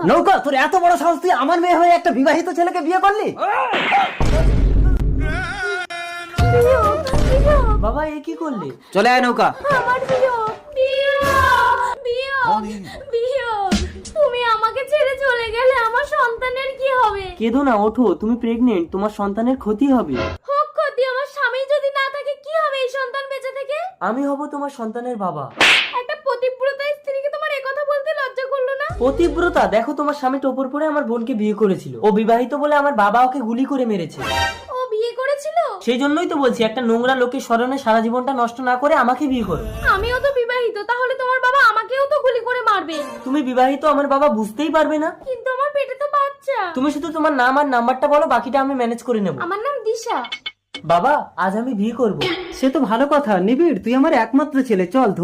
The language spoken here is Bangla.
নৌকা, তোর এত বড় সাহস, তুই আমার মেয়ে হয়ে একটা বিবাহিত ছেলেকে বিয়ে করলি? বাবা এ কি করলে? চলে আয় নৌকা। আমার বিয়োগ, বিয়োগ, বিয়োগ। তুমি আমাকে ছেড়ে চলে গেলে আমার সন্তানের কি হবে? কেঁদো না, ওঠো, তুমি প্রেগনেন্ট, তোমার সন্তানের ক্ষতি হবে। হোক ক্ষতি, আমার স্বামী যদি না থাকে কি হবে এই সন্তান বেঁচে থেকে? আমি হব তোমার সন্তানের বাবা। একটা পতিব্রতা স্ত্রীকে তোমার এই কথা বলতে লজ্জা করলো না? পতিব্রতা? দেখো, তোমার স্বামী টোপর পরে আমার বোনকে বিয়ে করেছিল। ও বিবাহিত বলে আমার বাবা ওকে গুলি করে মেরেছে। ও বিয়ে করেছিল? সেই জন্যই তো বলছি, একটা নোংরা লোকের স্মরণে সারা জীবনটা নষ্ট না করে আমাকে বিয়ে করো। আমিও তো বিবাহিত, তাহলে তোমার বাবা আমাকেও তো গুলি করে মারবে। তুমি বিবাহিত, আমার বাবা বুঝতেই পারবে না। কিন্তু আমার পেটে তো বাচ্চা। তুমি শুধু তোমার নাম আর নাম্বারটা বলো, বাকিটা আমি ম্যানেজ করে নেব। আমার নাম দিশা। বাবা, আজ আমি বিয়ে করব। সে তো ভালো কথা, নিবিড়, তুই আমার একমাত্র ছেলে, চল।